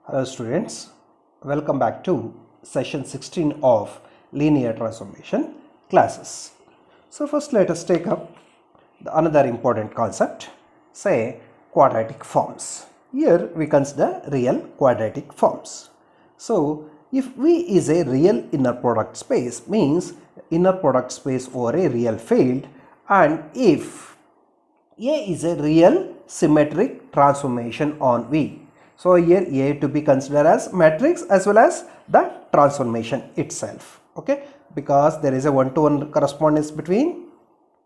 Hello students, welcome back to session 16 of linear transformation classes. So first let us take up another important concept, say quadratic forms. Here we consider real quadratic forms. So if V is a real inner product space, means inner product space over a real field, and if A is a real symmetric transformation on V. So here A to be considered as matrix as well as the transformation itself. Okay, because there is a one-to-one correspondence between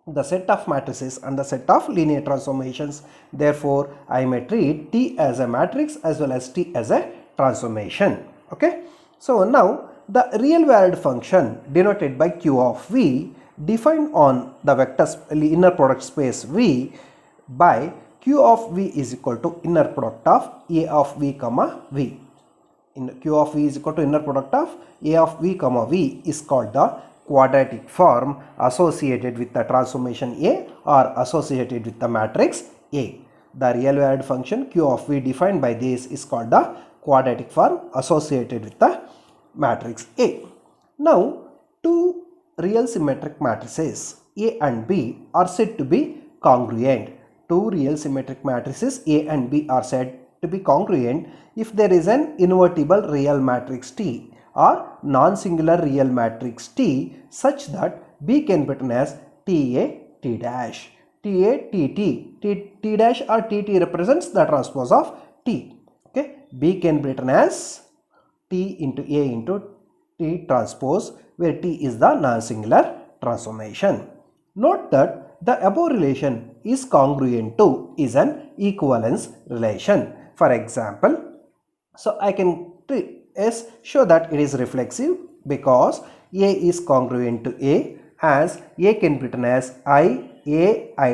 the set of matrices and the set of linear transformations. Therefore, I may treat T as a matrix as well as T as a transformation. Okay. So now the real valued function denoted by Q of V defined on the vector inner product space V by Q of V is equal to inner product of A of V comma V. In Q of V is equal to inner product of A of V comma V is called the quadratic form associated with the transformation A or associated with the matrix A. The real valued function Q of V defined by this is called the quadratic form associated with the matrix A. Now, two real symmetric matrices A and B are said to be congruent. Two real symmetric matrices A and B are said to be congruent if there is an invertible real matrix T or non-singular real matrix T such that B can be written as TA T dash. TA TT. T dash or TT represents the transpose of T. Okay. B can be written as T into A into T transpose, where T is the non-singular transformation. Note that the above relation is congruent to is an equivalence relation. For example, so I can show that it is reflexive because A is congruent to A, as A can be written as I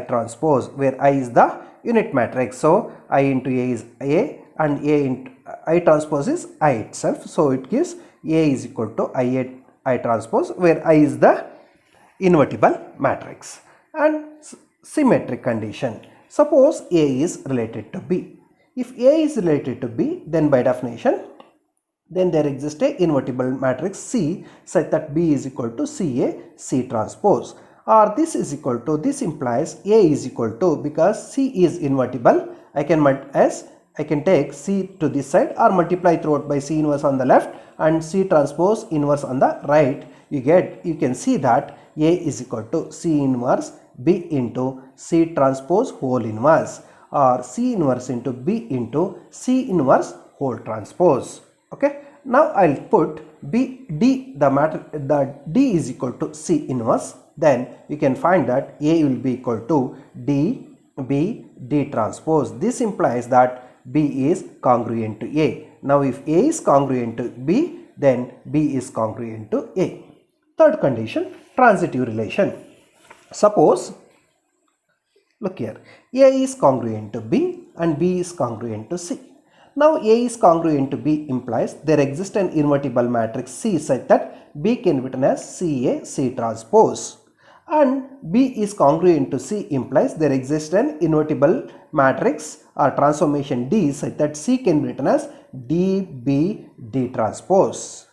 transpose, where I is the unit matrix. So I into A is A and A into I transpose is I itself. So it gives A is equal to I transpose, where I is the invertible matrix. And symmetric condition. Suppose A is related to B. If A is related to B, then by definition, then there exists a invertible matrix C such that B is equal to CA C transpose, or this is equal to, this implies A is equal to, because C is invertible, I can take C to this side or multiply throughout by C inverse on the left and C transpose inverse on the right. You can see that A is equal to C inverse B into C transpose whole inverse, or C inverse into B into C inverse whole transpose. Okay. Now I'll put D is equal to C inverse. Then you can find that A will be equal to D transpose. This implies that B is congruent to A. Now if A is congruent to B, then B is congruent to A. Third condition, transitive relation. Suppose, look here, A is congruent to B and B is congruent to C. Now A is congruent to B implies there exists an invertible matrix C such that B can be written as CA C transpose, and B is congruent to C implies there exists an invertible matrix or transformation D such that C can be written as DB D transpose.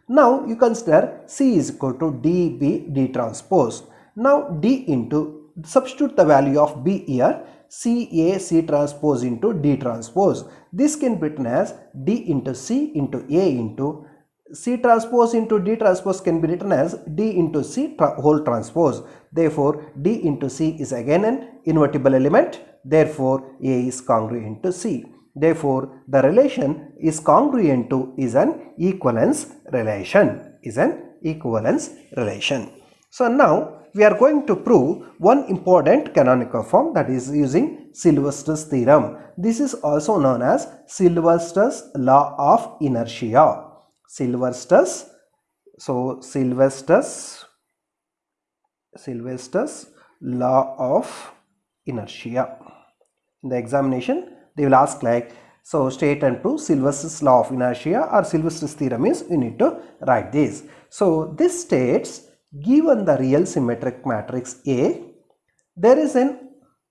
Now you consider C is equal to DB D transpose. Now D into, substitute the value of B here, CA C transpose into D transpose. This can be written as D into C into A into C transpose into D transpose can be written as D into C whole transpose. Therefore, D into C is again an invertible element. Therefore, A is congruent to C. Therefore, the relation is congruent to is an equivalence relation. So now we are going to prove one important canonical form, that is using Sylvester's theorem. This is also known as Sylvester's law of inertia. Sylvester's law of inertia. In the examination, they will ask like, so state and prove Sylvester's law of inertia or Sylvester's theorem is, you need to write this. So this states, given the real symmetric matrix A, there is an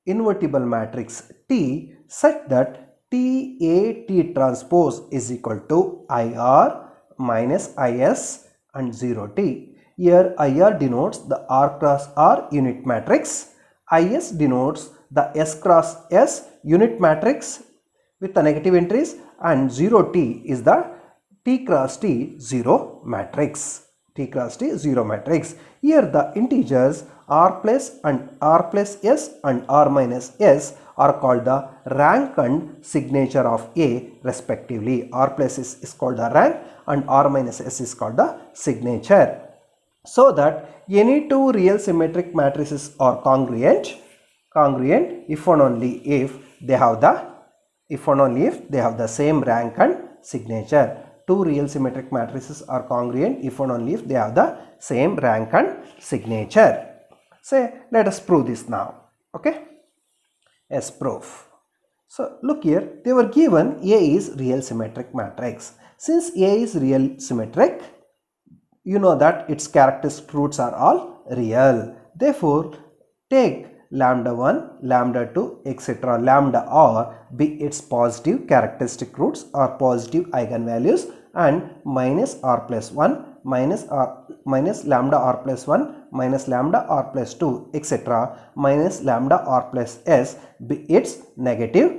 invertible matrix T such that TAT transpose is equal to IR minus IS and 0T. Here IR denotes the R cross R unit matrix. IS denotes the S cross S unit matrix with the negative entries, and 0T is the T cross T 0 matrix. T cross T 0 matrix. Here the integers R plus and R plus S and R minus S are called the rank and signature of A respectively. R plus S is called the rank and R minus S is called the signature. So that any two real symmetric matrices are congruent if and only if they have the same rank and signature. Two real symmetric matrices are congruent if and only if they have the same rank and signature. Say, let us prove this now. Okay, yes, proof. So look here, they were given A is real symmetric matrix. Since A is real symmetric, you know that its characteristic roots are all real. Therefore, take lambda 1, lambda 2, etc. lambda r be its positive characteristic roots or positive eigenvalues, and minus r plus 1 minus lambda r plus 1 minus lambda r plus 2, etc. minus lambda r plus s be its negative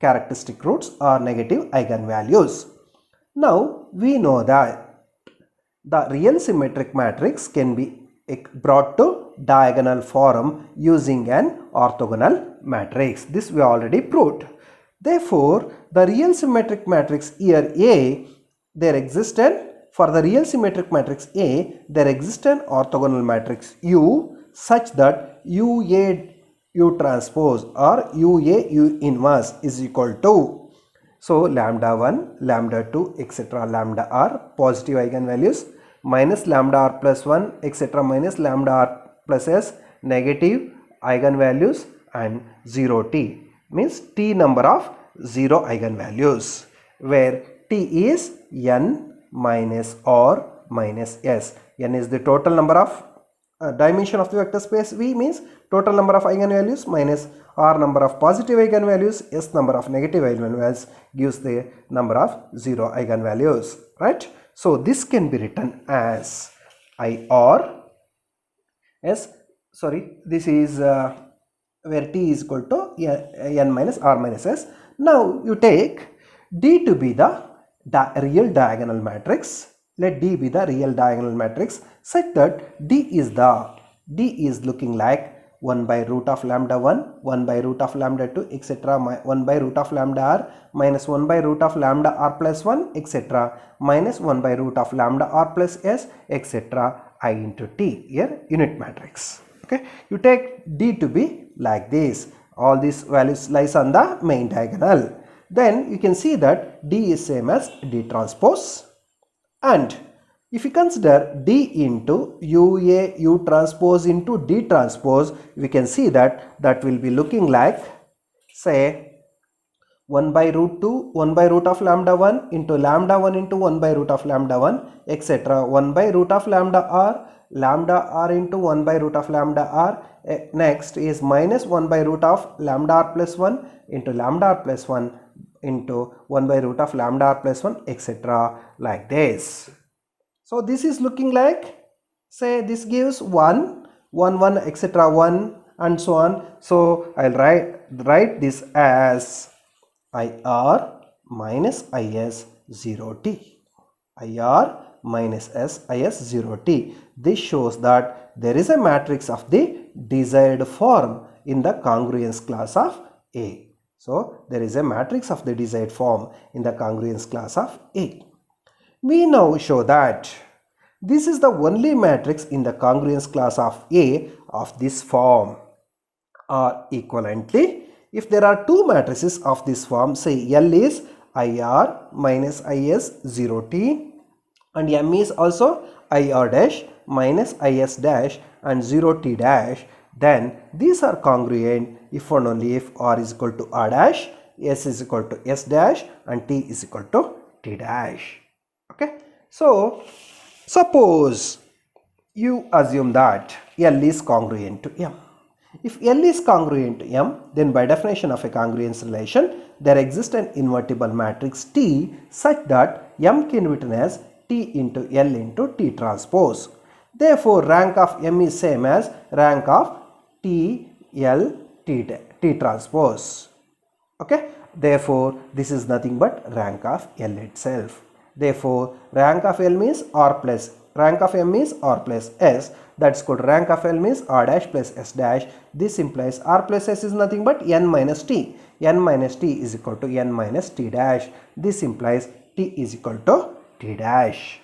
characteristic roots or negative eigenvalues. Now we know that the real symmetric matrix can be brought to diagonal form using an orthogonal matrix. This we already proved. Therefore, the real symmetric matrix here A, for the real symmetric matrix A, there exists an orthogonal matrix U such that UA U transpose or UA U inverse is equal to, so lambda 1, lambda 2, etc. lambda r positive eigenvalues, minus lambda r plus 1, etc. minus lambda r plus s negative eigenvalues, and 0T means T number of 0 eigenvalues, where T is n minus r minus s. N is the total number of dimension of the vector space V, means total number of eigenvalues, minus r number of positive eigenvalues, s number of negative eigenvalues gives the number of 0 eigenvalues, right? So this can be written as IR S, this is where T is equal to n minus r minus s. Now you take D to be the real diagonal matrix. Let D be the real diagonal matrix such that D is looking like 1 by root of lambda 1, 1 by root of lambda 2, etc. 1 by root of lambda r minus 1 by root of lambda r plus 1, etc. minus 1 by root of lambda r plus s, etc. I into T, here unit matrix. Okay, you take D to be like this. All these values lies on the main diagonal. Then you can see that D is same as D transpose, and if you consider D into UA U transpose into D transpose, we can see that will be looking like, say, 1 by root 2, 1 by root of lambda 1 into lambda 1 into 1 by root of lambda 1, etc. 1 by root of lambda r into 1 by root of lambda r. Next is minus 1 by root of lambda r plus 1 into lambda r plus 1 into 1 by root of lambda r plus 1, etc. like this. So this is looking like, say, this gives 1, 1, 1, etc. 1 and so on. So I'll write this as IR minus IS 0T. IR minus IS 0T. This shows that there is a matrix of the desired form in the congruence class of A. So there is a matrix of the desired form in the congruence class of A. We now show that this is the only matrix in the congruence class of A of this form. Or equivalently, if there are two matrices of this form, say L is IR minus IS 0T and M is also IR dash minus IS dash and 0T dash, then these are congruent if and only if R is equal to R dash, S is equal to S dash and T is equal to T dash. Okay. So suppose you assume that L is congruent to M. If L is congruent to M, then by definition of a congruence relation, there exists an invertible matrix T such that M can be written as T into L into T transpose. Therefore, rank of M is same as rank of T L T transpose. Okay. Therefore, this is nothing but rank of L itself. Therefore, rank of L means R plus rank of M is R plus S. That's called rank of L means R dash plus S dash. This implies R plus S is nothing but N minus T. N minus T is equal to N minus T dash. This implies T is equal to T dash.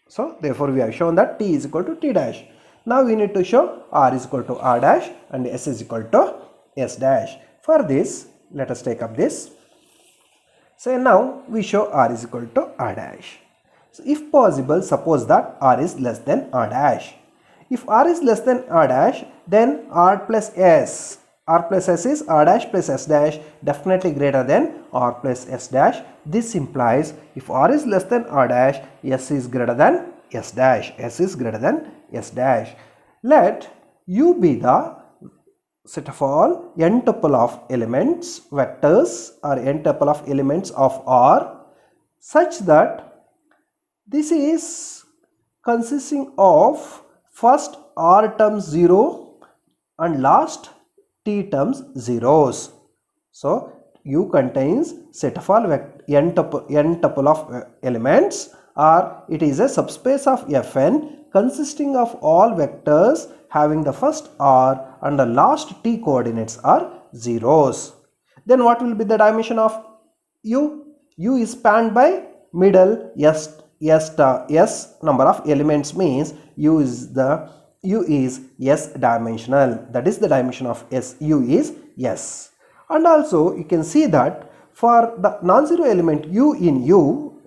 So, therefore, we have shown that T is equal to T dash. Now, we need to show R is equal to R dash and S is equal to S dash. For this, let us take up this. So now we show R is equal to R dash. So if possible, suppose that R is less than R dash. If R is less than R dash, then R plus S. R plus S is R dash plus S dash, definitely greater than R plus S dash. This implies if R is less than R dash, S is greater than S dash. S is greater than S dash. Let U be the set of all n tuple of elements, vectors or n tuple of elements of R such that this is consisting of first R terms 0 and last T terms zeros. So, U contains set of all n tuple of elements, or it is a subspace of Fn consisting of all vectors having the first R and the last T coordinates are zeros. Then what will be the dimension of U? U is spanned by middle S number of elements, means U is S dimensional. That is the dimension of S. U is S. And also you can see that for the non-zero element U in U,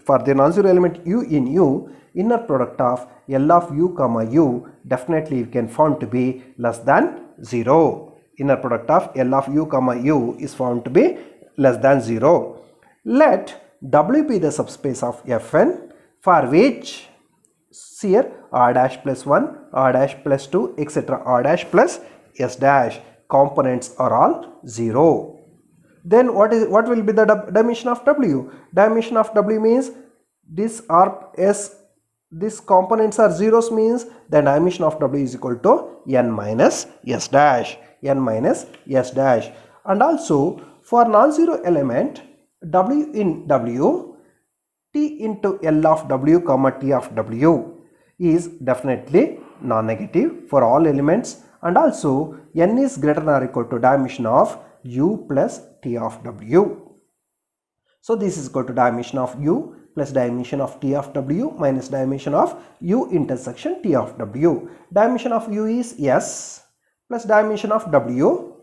inner product of L of U comma U definitely you can found to be less than 0. Inner product of L of U comma U is found to be less than 0. Let W be the subspace of Fn, for which see here R dash plus 1, R dash plus 2, etc. R dash plus S dash components are all 0. Then what will be the dimension of W? Dimension of W means this components are zeros, means the dimension of W is equal to N minus S dash. N minus S dash. And also for non-zero element W in W, T into L of W comma T of W is definitely non-negative for all elements, and also N is greater than or equal to dimension of U plus T of W. So this is equal to dimension of U plus dimension of T of W minus dimension of U intersection T of W. Dimension of U is S plus dimension of W.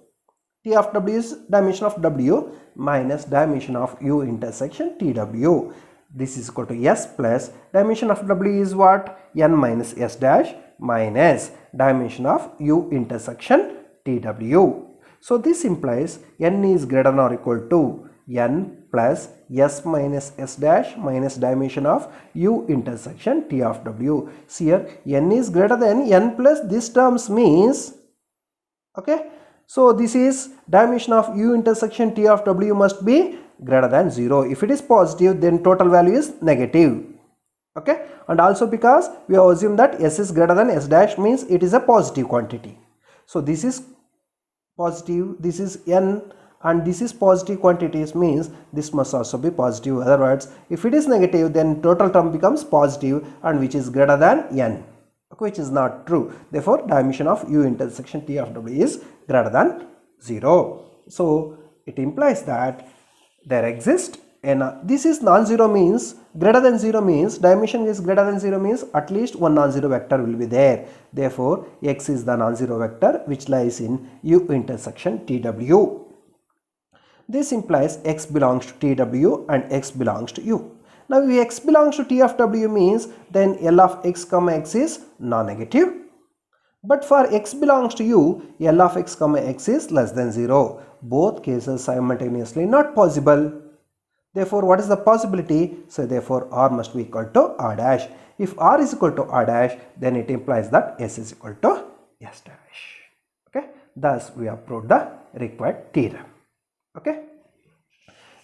T of W is dimension of W minus dimension of U intersection TW. This is equal to S plus dimension of W is what? N minus S dash minus dimension of U intersection TW. So this implies N is greater than or equal to N plus S minus S dash minus dimension of U intersection T of W. See here, N is greater than N plus this terms means, okay. So this is dimension of U intersection T of W must be greater than 0. If it is positive, then total value is negative. Okay. And also because we have assumed that S is greater than S dash means it is a positive quantity. So this is positive, this is N, and this is positive quantities means this must also be positive. In other words, if it is negative, then total term becomes positive and which is greater than N, which is not true. Therefore, dimension of U intersection T of W is greater than 0. So it implies that there exists this is non-zero means greater than 0 means dimension is greater than 0 means at least one non-zero vector will be there. Therefore, X is the non-zero vector which lies in U intersection TW. This implies X belongs to TW and X belongs to U. Now, if X belongs to T of W means then L of X comma X is non-negative. But for X belongs to U, L of X comma X is less than 0. Both cases simultaneously not possible. Therefore, what is the possibility? So, therefore, R must be equal to R dash. If R is equal to R dash, then it implies that S is equal to S dash. Okay. Thus, we have proved the required theorem. Okay.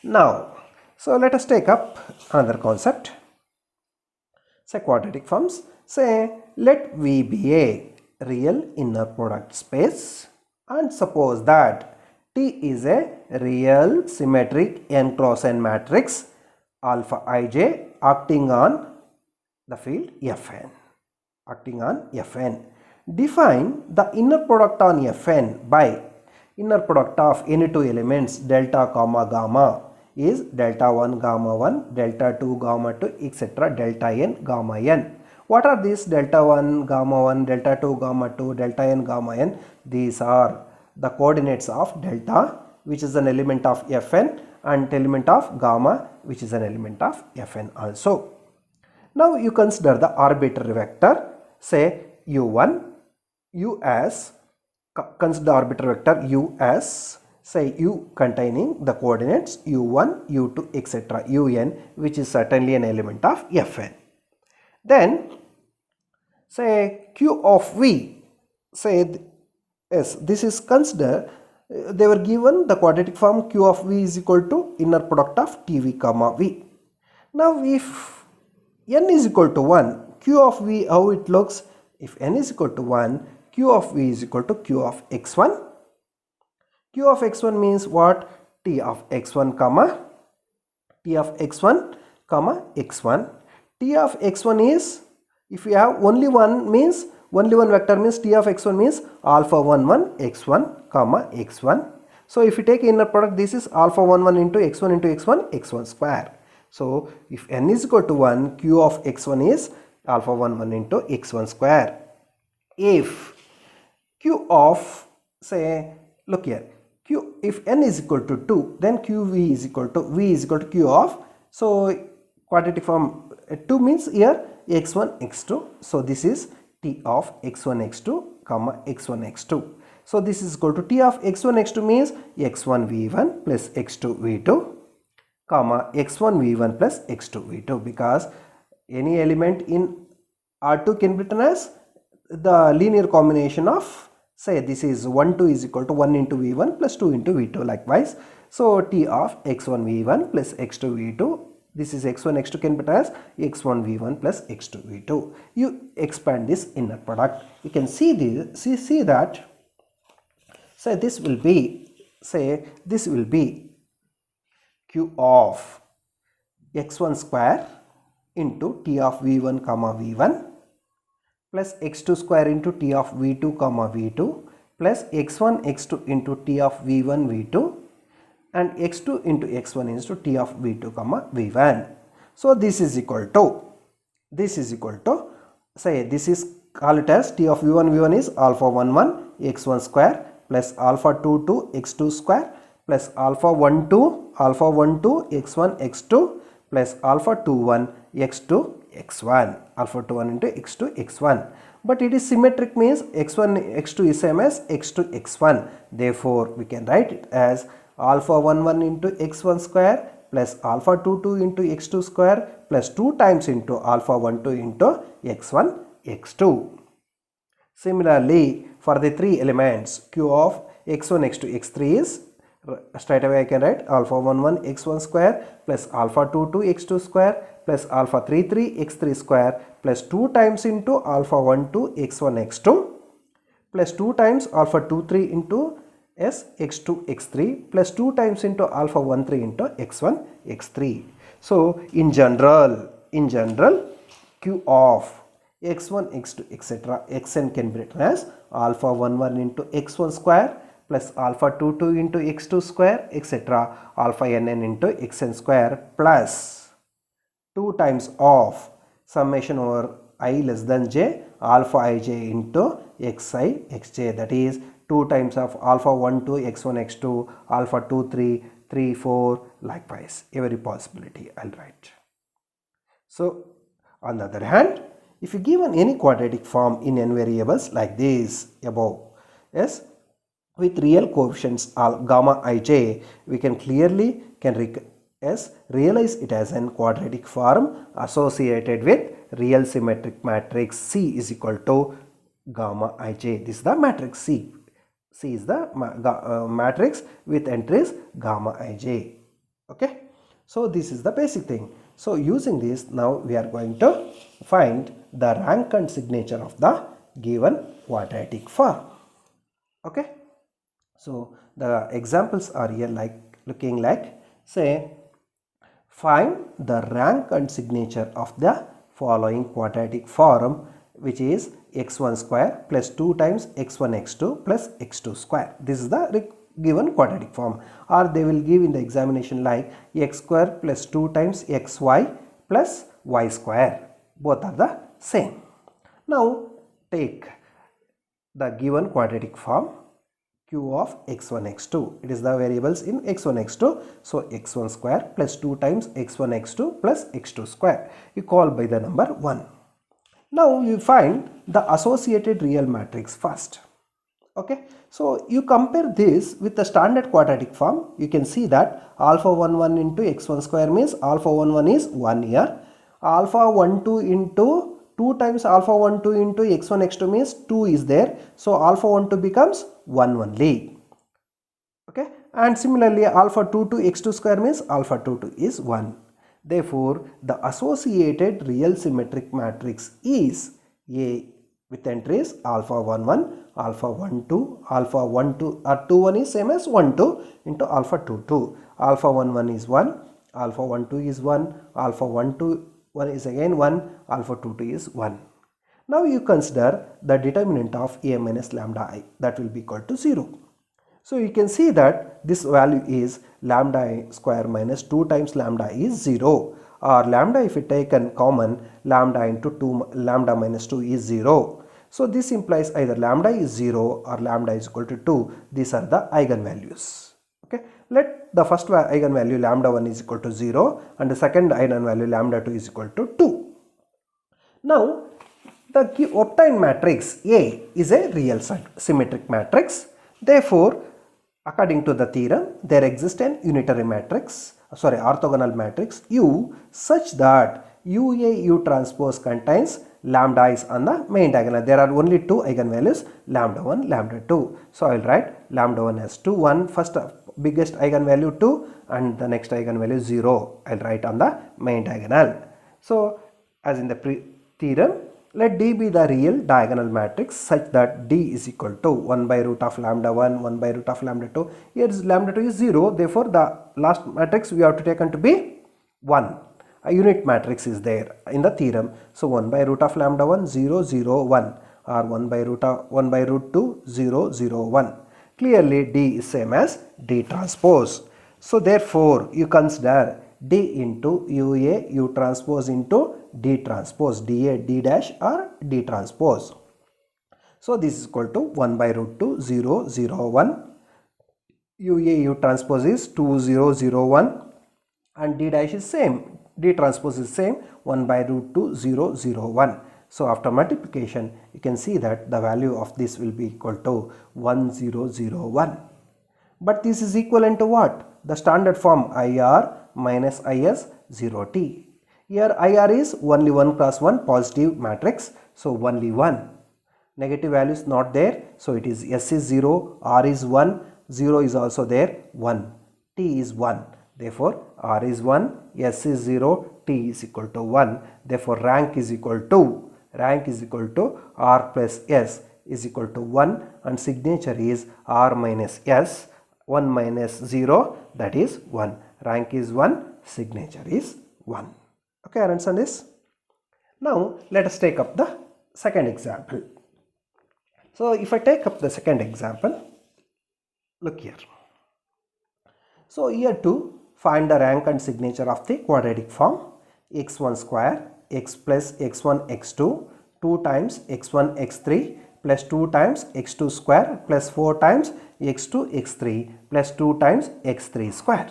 Now, so let us take up another concept. Say quadratic forms. Say let V be a real inner product space, and suppose that T is a real symmetric n cross n matrix alpha ij acting on the field Fn. Acting on Fn. Define the inner product on Fn by inner product of any two elements delta comma gamma is delta 1 gamma 1, delta 2 gamma 2, etc. delta n gamma n. What are these delta 1 gamma 1, delta 2 gamma 2, delta n gamma n? These are the coordinates of delta, which is an element of Fn, and element of gamma, which is an element of Fn also. Now you consider the arbitrary vector, say u1, u as, consider arbitrary vector u as, say u containing the coordinates u1, u2, etc. un, which is certainly an element of Fn. Then say q of v, say yes, this is consider, they were given the quadratic form q of v is equal to inner product of tv comma v. Now if n is equal to 1, q of v, how it looks? If n is equal to 1, q of v is equal to q of x1. Q of x1 means what? T of x1 comma T of x1 comma x1. T of x1 is, if you have only one, means only one vector, means T of x1 means alpha 1 1 x1 comma x1. So if you take inner product, this is alpha 1 1 into x1 x1 square. So if n is equal to 1, q of x1 is alpha 1 1 into x1 square. If q of, say, look here, q, if n is equal to 2, then qv is equal to q of, so quadratic form 2 means here x1 x2. So this is T of x1 x2 comma x1 x2. So this is equal to T of x1 x2 means x1 v1 plus x2 v2 comma x1 v1 plus x2 v2, because any element in R2 can be written as the linear combination of, say, this is 1 2 is equal to 1 into v1 plus 2 into v2 likewise. So T of x1 v1 plus x2 v2, this is x1 x2 can be written as x1 v1 plus x2 v2. You expand this inner product, you can see this, see that, say this will be, say this will be q of x1 square into T of v1 comma v1 plus x2 square into T of v2 comma v2 plus x1 x2 into T of v1 v2 and x2 into x1 into T of v2 comma v1. So this is equal to, say this is, call it as T of v1 is alpha 1 1 x1 square plus alpha 2 2 x2 square plus alpha 1 2 x1 x2 plus alpha 2 1 x2 x1, alpha 2 1 into x2 x1. But it is symmetric, means x1 x2 is same as x2 x1. Therefore we can write it as alpha 1 1 into x1 square plus alpha 2 2 into x2 square plus 2 times into alpha 1 2 into x1 x2. Similarly, for the three elements q of x1 x2 x3 is, straight away I can write alpha 1 1 x1 square plus alpha 2 2 x2 square plus alpha 3 3 x3 square plus 2 times into alpha 1 2 x1 x2 plus 2 times alpha 2 3 into s x2 x3 plus 2 times into alpha 1 3 into x1 x3. So in general q of x1 x2 etc. xn can be written as alpha 1 1 into x1 square plus alpha 2 2 into x2 square etc. alpha nn into xn square plus 2 times of summation over I less than j alpha ij into xi xj, that is 2 times of alpha 1 2 x1 x2 alpha 2 3 3 4 likewise, every possibility I'll write. So on the other hand, if you given any quadratic form in n variables like this above, yes, with real coefficients gamma ij, we can clearly realize it as an quadratic form associated with real symmetric matrix C is equal to gamma ij. This is the matrix C. C is the matrix with entries gamma ij. Okay, so this is the basic thing. So using this, now we are going to find the rank and signature of the given quadratic form. Okay, so the examples are here like looking like, say, find the rank and signature of the following quadratic form, which is x1 square plus 2 times x1 x2 plus x2 square. This is the given quadratic form, or they will give in the examination like x square plus 2 times xy plus y square. Both are the same. Now take the given quadratic form q of x1 x2. It is the variables in x1 x2. So x1 square plus 2 times x1 x2 plus x2 square, you call by the number 1. Now you find the associated real matrix first. Okay, so you compare this with the standard quadratic form. You can see that alpha 1 1 into x1 square means alpha 1 1 is 1 here. Alpha 1 2 into 2 times alpha 1 2 into x1 x2 means 2 is there. So alpha 1 2 becomes 1 only. Okay, and similarly alpha 2 to x2 square means alpha 2 2 is 1. Therefore, the associated real symmetric matrix is A with entries alpha 1 1, alpha 1 2, alpha 1 2, 2 1 is same as 1 2 into alpha 2 2. Alpha 1 1 is 1, alpha 1 2 is 1, alpha 1 2 1 is again 1, alpha 2 2 is 1. Now you consider the determinant of A minus lambda I, that will be equal to 0. So you can see that this value is lambda I square minus 2 times lambda I is 0, or lambda if we taken common, lambda into 2 lambda minus 2 is 0. So this implies either lambda is 0 or lambda is equal to 2. These are the eigenvalues. Okay, let the first eigenvalue lambda 1 is equal to 0 and the second eigenvalue lambda 2 is equal to 2. Now the obtained matrix A is a real symmetric matrix. Therefore, according to the theorem, there exists an unitary matrix, orthogonal matrix U such that UA U transpose contains lambda is on the main diagonal. There are only two eigenvalues, lambda 1, lambda 2. So I will write lambda 1 as 2, 1, first biggest eigenvalue 2 and the next eigenvalue 0. I will write on the main diagonal. So as in the theorem, let D be the real diagonal matrix such that D is equal to 1 by root of lambda 1, 1 by root of lambda 2. Here lambda 2 is 0. Therefore, the last matrix we have to take to be 1. A unit matrix is there in the theorem. So 1 by root of lambda 1, 0, 0, 1, or 1 by root 2, 0, 0, 1. Clearly, D is same as D transpose. So therefore, you consider D into UA U transpose into D transpose, DA D dash or D transpose. So this is equal to 1 by root 2, 0, 0, 1. UA U transpose is 2, 0, 0, 1 and D dash is same. D transpose is same, 1 by root 2, 0, 0, 1. So after multiplication, you can see that the value of this will be equal to 1, 0, 0, 1. But this is equivalent to what? The standard form IR minus IS 0T. Here IR is only 1 cross 1 positive matrix. So only 1. Negative value is not there. So it is S is 0, R is 1, 0 is also there, 1. T is 1. Therefore R is 1, S is 0, T is equal to 1. Therefore rank is equal to R plus S is equal to 1 and signature is R minus S, 1 minus 0, that is 1. Rank is 1, signature is 1. Okay, understand this? Now let us take up the second example. So if I take up the second example, look here. So here to find the rank and signature of the quadratic form x1 square x plus x1 x2 2 times x1 x3 plus 2 times x2 square plus 4 times x2 x3 plus 2 times x3 square.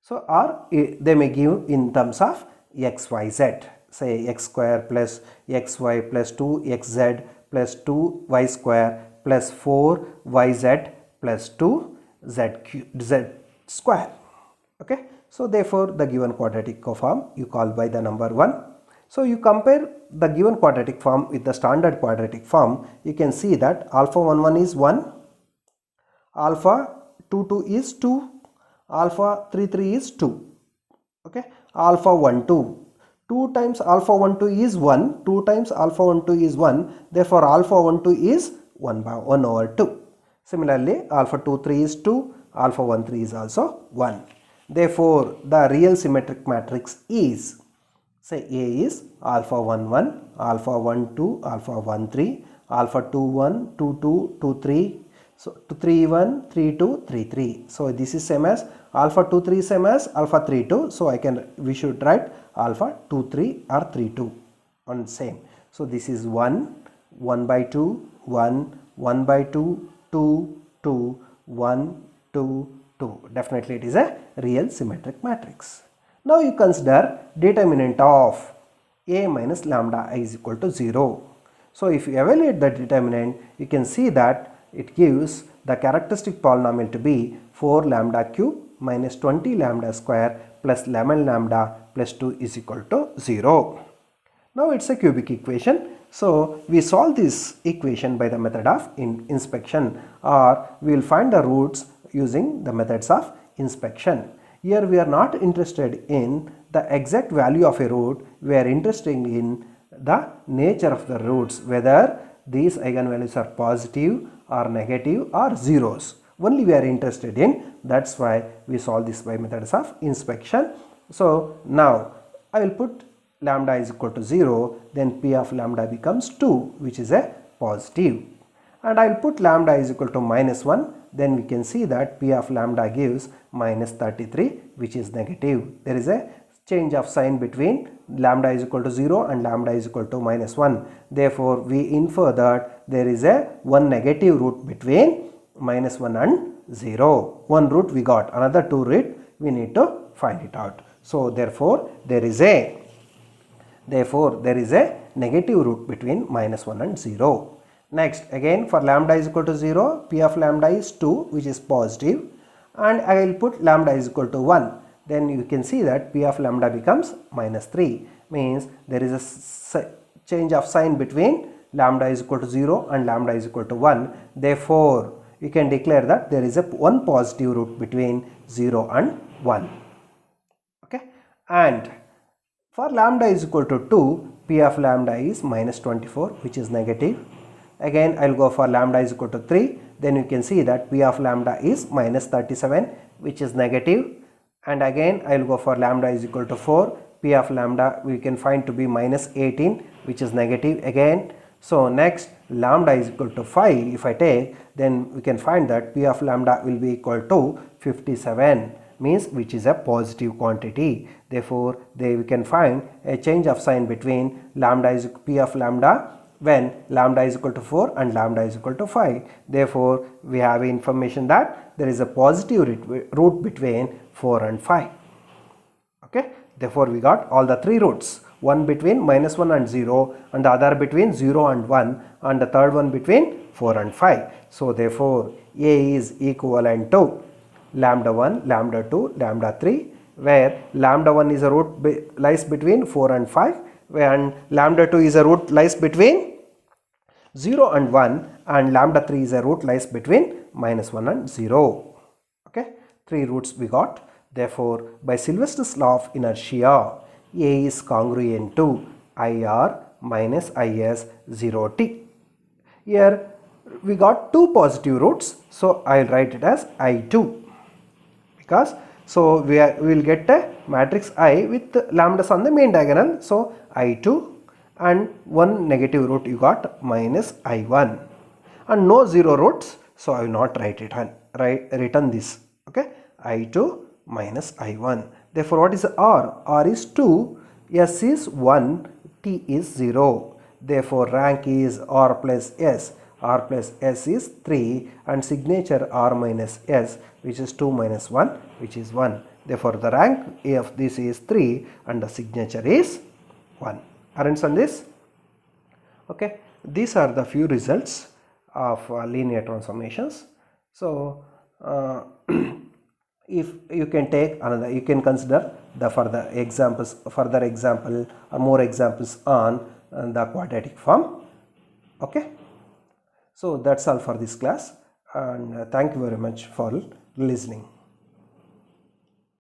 So or they may give in terms of x, y, z. Say x square plus xy plus 2xz plus 2y square plus 4yz plus 2z square. Okay. So therefore the given quadratic form you call by the number 1. So you compare the given quadratic form with the standard quadratic form. You can see that alpha 1 1 is 1, alpha 2 2 is 2, Alpha 3 3 is 2. Okay, alpha 1 2. 2 times alpha 1 2 is 1. 2 times alpha 1 2 is 1. Therefore alpha 1 2 is 1 by 1 over 2. Similarly alpha 2 3 is 2. Alpha 1 3 is also 1. Therefore the real symmetric matrix is, say A is alpha 1 1, alpha 1 2, alpha 1 3, alpha 2 1, 2 2, 2 3. So 3 1, 3 2, 3 3. So this is same as alpha 2 3 same as alpha 3 2. So we should write alpha 2 3 or 3 2 on same. So this is 1, 1 by 2, 1, 1 by 2, 2, 2, 1, 2, 2. Definitely it is a real symmetric matrix. Now you consider determinant of A minus lambda I is equal to 0. So if you evaluate the determinant, you can see that it gives the characteristic polynomial to be 4 lambda cube minus 20 lambda square plus 11 lambda plus 2 is equal to 0. Now it's a cubic equation. So we solve this equation by the method of inspection, or we will find the roots using the methods of inspection. Here we are not interested in the exact value of a root, we are interested in the nature of the roots, whether these eigenvalues are positive or negative or zeros. Only we are interested in, that's why we solve this by methods of inspection. So now I will put lambda is equal to 0, then P of lambda becomes 2, which is a positive. And I will put lambda is equal to minus 1, then we can see that P of lambda gives minus 33, which is negative. There is a change of sign between lambda is equal to 0 and lambda is equal to minus 1. Therefore, we infer that there is a one negative root between minus 1 and 0. One root we got, another two root we need to find it out. So therefore there is a negative root between minus 1 and 0. Next, again for lambda is equal to 0, P of lambda is 2, which is positive, and I will put lambda is equal to 1. Then you can see that P of lambda becomes minus 3, means there is a change of sign between lambda is equal to 0 and lambda is equal to 1. Therefore, you can declare that there is a one positive root between 0 and 1. Okay, and for lambda is equal to 2, P of lambda is minus 24, which is negative. Again I will go for lambda is equal to 3, then you can see that P of lambda is minus 37, which is negative. And again I will go for lambda is equal to 4, P of lambda we can find to be minus 18, which is negative again. So next lambda is equal to 5, if I take, then we can find that P of lambda will be equal to 57, means which is a positive quantity. Therefore we can find a change of sign between lambda is P of lambda when lambda is equal to 4 and lambda is equal to 5. Therefore we have information that there is a positive root between 4 and 5. Okay, therefore we got all the three roots, one between minus 1 and 0, and the other between 0 and 1, and the third one between 4 and 5. So therefore A is equivalent to lambda 1, lambda 2, lambda 3, where lambda 1 is a root lies between 4 and 5, and lambda 2 is a root lies between 0 and 1, and lambda 3 is a root lies between minus 1 and 0. Okay, three roots we got. Therefore by Sylvester's law of inertia, A is congruent to IR minus IS 0t. Here we got two positive roots, so I will write it as I2, because so we will get a matrix I with lambdas on the main diagonal. So I2 and one negative root you got minus I1, and no zero roots, so I will not write it and written this. Okay, I2 minus I1. Therefore what is R? R is 2, S is 1, T is 0. Therefore rank is R plus S. R plus S is 3, and signature R minus S, which is 2 minus 1, which is 1. Therefore the rank of this is 3 and the signature is 1. Understand this? Okay, these are the few results of linear transformations. So if you can take another, you can consider the further example or more examples on the quadratic form. Okay, so that's all for this class, and thank you very much for listening.